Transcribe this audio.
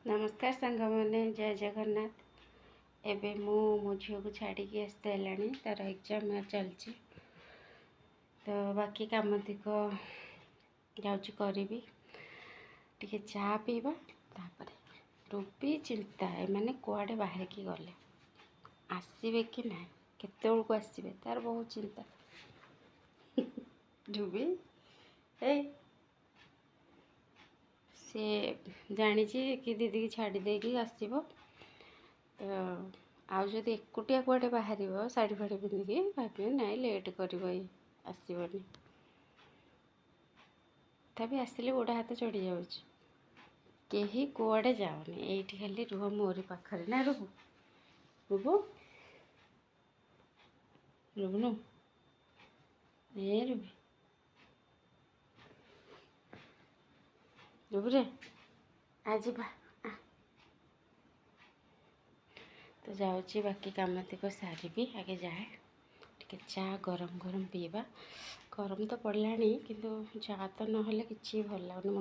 नमस्कार सांग मैंने जय जगन्नाथ। एबे मो झील को छाड़ी आसते तार एग्जाम चलती तो बाकी कम तक जाऊँगी करी टे चा पीवा तापर रूपी चिंता एमाने कुआडे बाहर की गले आसवे कि ना केत आसवे तार बहुत चिंता। रूबी ए सी जानी कि दीदी की छाड़ी देगी आसब तो आदि एकुटिया कुआडे बाहर शाढ़ी फाड़ी पिंधिकी भाव ना लेट कर आसबनी तभी आसिले गोड़ हाथ चढ़ी जाऊँ कहीं कुआडे जाओनी ये खाली रुह मोरी पाखरे ना रुबू रुबू रुबुनु ए रुबी रुबुरे आज बा तो जाऊँगी बाकी काम तक सारी आगे जाए टे चा गरम गरम पीवा गरम तो पड़ा किंतु चा तो ना कि भल लगुनि।